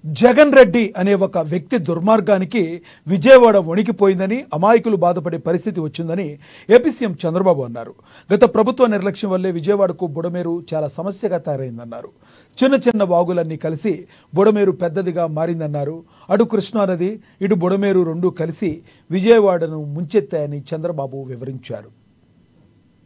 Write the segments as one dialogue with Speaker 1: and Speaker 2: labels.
Speaker 1: జగన్ రెడ్డి అనే ఒక వ్యక్తి దుర్మార్గానికి విజయవాడ వణికిపోయిందని, అమాయకులు బాధపడే పరిస్థితి వచ్చిందని ఏపీ సీఎం చంద్రబాబు అన్నారు. గత ప్రభుత్వ నిర్లక్ష్యం వల్లే విజయవాడకు బుడమేరు చాలా సమస్యగా తయారైందన్నారు. చిన్న చిన్న వాగులన్నీ కలిసి బుడమేరు పెద్దదిగా మారిందన్నారు. అటు కృష్ణానది, ఇటు బుడమేరు రెండూ కలిసి విజయవాడను ముంచెత్తాయని చంద్రబాబు వివరించారు.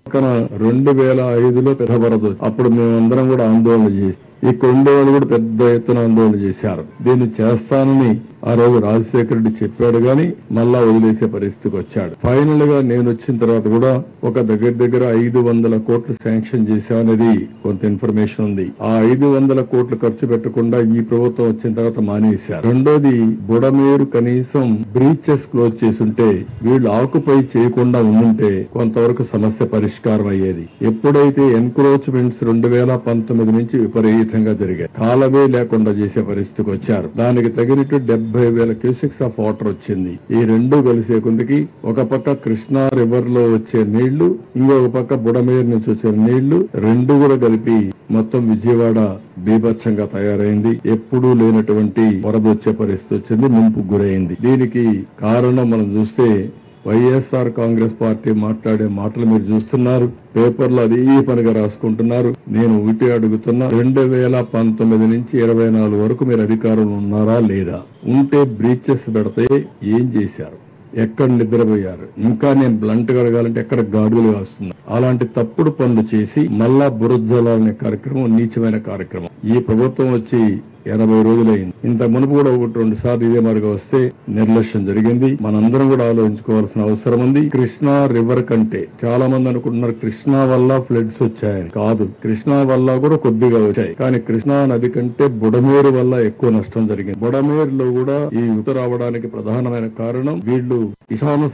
Speaker 2: 2005లో పెద్ద వరద, అప్పుడు మేమందరం కూడా ఆందోళన చేసి ఇక్కడ ఉండేవాళ్ళు కూడా పెద్ద ఎత్తున ఆందోళన చేశారు. దీన్ని చేస్తానని ఆ రోజు రాజశేఖర రెడ్డి చెప్పాడు గాని మళ్ళా వదిలేసే పరిస్థితికి వచ్చాడు. ఫైనల్ గా నేను వచ్చిన తర్వాత కూడా ఒక దగ్గర 500 కోట్లు శాంక్షన్ చేశామనేది కొంత ఇన్ఫర్మేషన్ ఉంది. ఆ 500 కోట్లు ఖర్చు పెట్టకుండా ఈ ప్రభుత్వం వచ్చిన తర్వాత మానేశారు. రెండోది, బుడమేరు కనీసం బ్రీచెస్ క్లోజ్ చేసుంటే, వీళ్ళు ఆకుపై చేయకుండా ఉండుంటే కొంతవరకు సమస్య పరిష్కారం అయ్యేది. ఎప్పుడైతే ఎన్క్రోచ్మెంట్స్ 2019 నుంచి విపరీతంగా జరిగాయి, కాలవే లేకుండా చేసే పరిస్థితికి వచ్చారు. దానికి తగినట్టు 70,000 క్యూసెక్స్ ఆఫ్ వాటర్ వచ్చింది. ఈ రెండు కలిసే కొందికి ఒక పక్క కృష్ణా రివర్ లో వచ్చే నీళ్లు, ఇంకొక పక్క బుడమేరు నుంచి వచ్చే నీళ్లు, రెండు కూడా కలిపి మొత్తం విజయవాడ బీభత్సంగా తయారైంది. ఎప్పుడూ లేనటువంటి వరద వచ్చే పరిస్థితి వచ్చింది, ముంపు గురైంది. దీనికి కారణం మనం చూస్తే వైఎస్ఆర్ కాంగ్రెస్ పార్టీ మాట్లాడే మాటలు మీరు చూస్తున్నారు, పేపర్లో అదే పనిగా రాసుకుంటున్నారు. నేను ఒకటి అడుగుతున్నా, 2019 నుంచి 24 వరకు మీరు అధికారంలో ఉన్నారా లేదా? ఉంటే బ్రీచెస్ పెడితే ఏం చేశారు? ఎక్కడ నిద్రపోయారు? ఇంకా నేను బ్లంట్ గా అడగాలంటే ఎక్కడ గాడులు కాస్తున్నారు? అలాంటి తప్పుడు పనులు చేసి మళ్ళా బురజలాలనే కార్యక్రమం నీచమైన కార్యక్రమం. ఈ ప్రభుత్వం వచ్చి 80 రోజులైంది. ఇంత మునుపు కూడా 1-2 సార్లు ఇదే మరిగా వస్తే నిర్లక్ష్యం జరిగింది. మనందరం కూడా ఆలోచించుకోవాల్సిన అవసరం ఉంది. కృష్ణా రివర్ కంటే చాలా మంది అనుకుంటున్నారు కృష్ణా వల్ల ఫ్లడ్స్ వచ్చాయని. కాదు, కృష్ణా వల్ల కూడా కొద్దిగా వచ్చాయి, కానీ కృష్ణా నది కంటే బుడమేరు వల్ల ఎక్కువ నష్టం జరిగింది. బుడమేరులో కూడా ఈ యుత రావడానికి ప్రధానమైన కారణం వీళ్ళు ఇషాను